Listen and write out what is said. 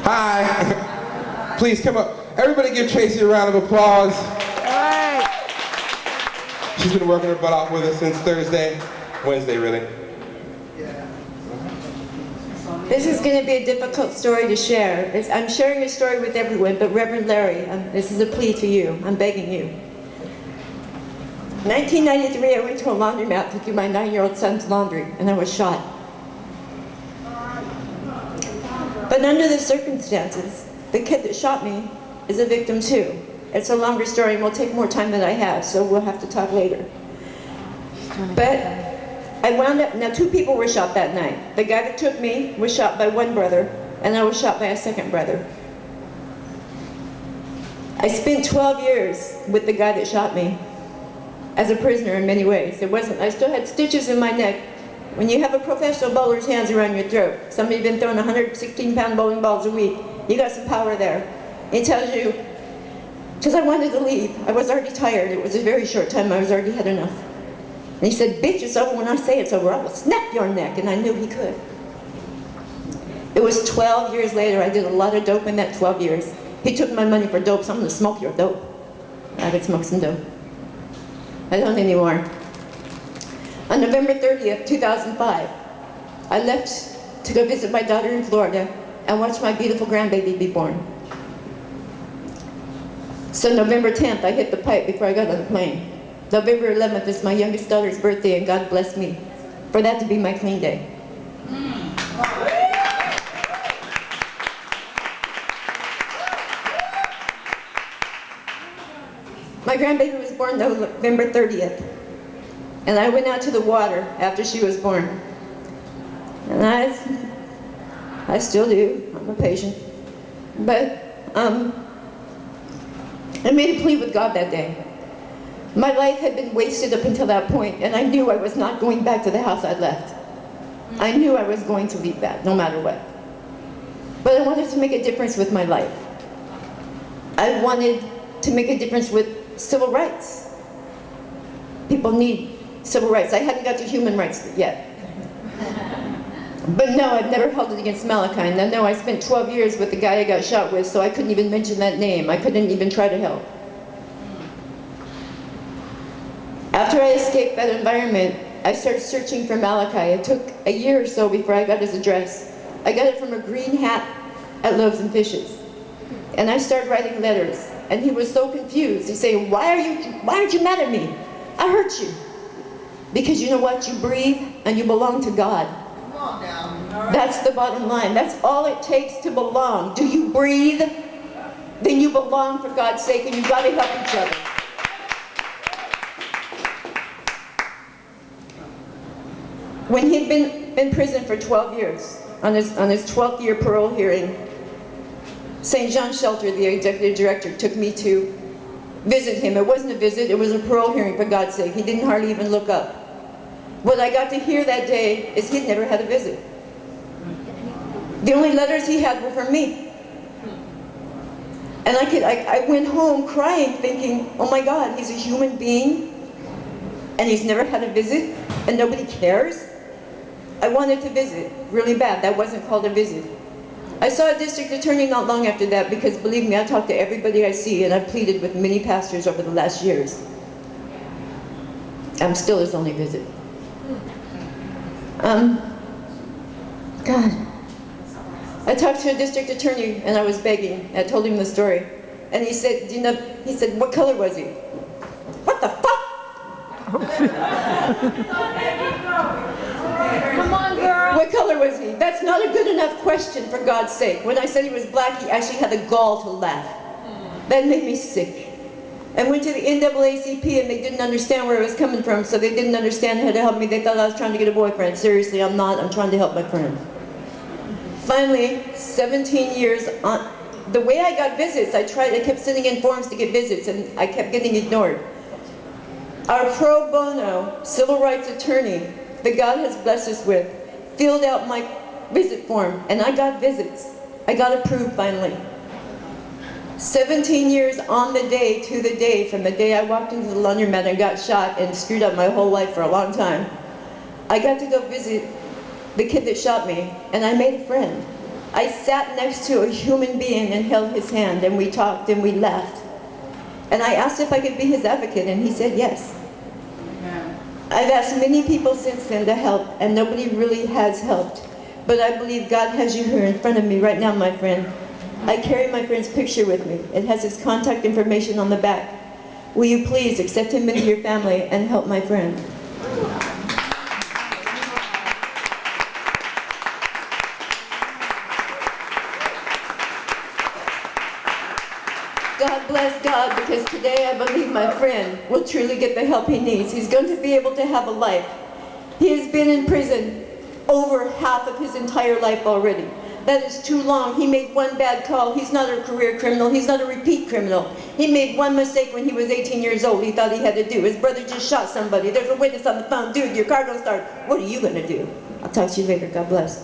Hi. Please come up. Everybody give Tracie a round of applause. She's been working her butt off with us since Wednesday really. This is going to be a difficult story to share. I'm sharing a story with everyone, but Reverend Larry, this is a plea to you. I'm begging you. 1993, I went to a laundromat to do my 9-year-old son's laundry, and I was shot. But under the circumstances, the kid that shot me is a victim too. It's a longer story and will take more time than I have, so we'll have to talk later. But I wound up, now 2 people were shot that night. The guy that took me was shot by one brother, and I was shot by a second brother. I spent 12 years with the guy that shot me as a prisoner in many ways. I still had stitches in my neck. When you have a professional bowler's hands around your throat, somebody's been throwing 116-pound bowling balls a week, you got some power there. It tells you, because I wanted to leave. I was already tired. It was a very short time. I was already had enough. And he said, bitch, it's over. When I say it's over, I will snap your neck. And I knew he could. It was 12 years later. I did a lot of dope in that 12 years. He took my money for dope, so I'm going to smoke your dope. I could smoke some dope. I don't anymore. On November 30th, 2005, I left to go visit my daughter in Florida and watch my beautiful grandbaby be born. So November 10th, I hit the pipe before I got on the plane. November 11th is my youngest daughter's birthday, and God blessed me for that to be my clean day. My grandbaby was born November 30th, and I went out to the water after she was born. And I still do, I'm a patient. But I made a plea with God that day. My life had been wasted up until that point, and I knew I was not going back to the house I'd left. I knew I was going to leave that, no matter what. But I wanted to make a difference with my life. I wanted to make a difference with civil rights. People need civil rights. I hadn't got to human rights yet. But no, I've never held it against Malachi. Now, no, I spent 12 years with the guy I got shot with, so I couldn't even mention that name. I couldn't even try to help. After I escaped that environment, I started searching for Malachi. It took a year or so before I got his address. I got it from a green hat at Loaves and Fishes. And I started writing letters. And he was so confused. He'd say, why aren't you mad at me? I hurt you. Because you know what? You breathe and you belong to God. Come on now. Right. That's the bottom line. That's all it takes to belong. Do you breathe? Then you belong for God's sake, and you've got to help each other. When he'd been in prison for 12 years, on his 12th year parole hearing, St. John Shelter, the executive director, took me to visit him. It wasn't a visit, it was a parole hearing, for God's sake. He didn't hardly even look up. What I got to hear that day is he'd never had a visit. The only letters he had were from me. And I went home crying, thinking, oh my God, he's a human being, and he's never had a visit, and nobody cares? I wanted to visit, really bad. That wasn't called a visit. I saw a district attorney not long after that, because believe me, I talk to everybody I see, and I've pleaded with many pastors over the last years. I'm still his only visit. God. I talked to a district attorney, and I was begging. I told him the story. And he said, you know, he said, what color was he? What the fuck? Come on, girl. What color was he? That's not a good enough question, for God's sake. When I said he was black, he actually had the gall to laugh. That made me sick. I went to the NAACP, and they didn't understand where I was coming from, so they didn't understand how to help me. They thought I was trying to get a boyfriend. Seriously, I'm not. I'm trying to help my friend. Finally, 17 years on, the way I got visits, I kept sending in forms to get visits, and I kept getting ignored. Our pro bono civil rights attorney that God has blessed us with filled out my visit form, and I got visits. I got approved finally. 17 years on the day, to the day, from the day I walked into the laundromat and got shot and screwed up my whole life for a long time. I got to go visit the kid that shot me, and I made a friend. I sat next to a human being and held his hand, and we talked and we laughed. And I asked if I could be his advocate, and he said yes. I've asked many people since then to help, and nobody really has helped. But I believe God has you here in front of me right now, my friend. I carry my friend's picture with me. It has his contact information on the back. Will you please accept him into your family and help my friend? God bless God, because today I believe my friend will truly get the help he needs. He's going to be able to have a life. He has been in prison over half of his entire life already. That is too long. He made one bad call. He's not a career criminal. He's not a repeat criminal. He made one mistake when he was 18 years old he thought he had to do. His brother just shot somebody. There's a witness on the phone. Dude, your car don't start. What are you going to do? I'll talk to you later. God bless.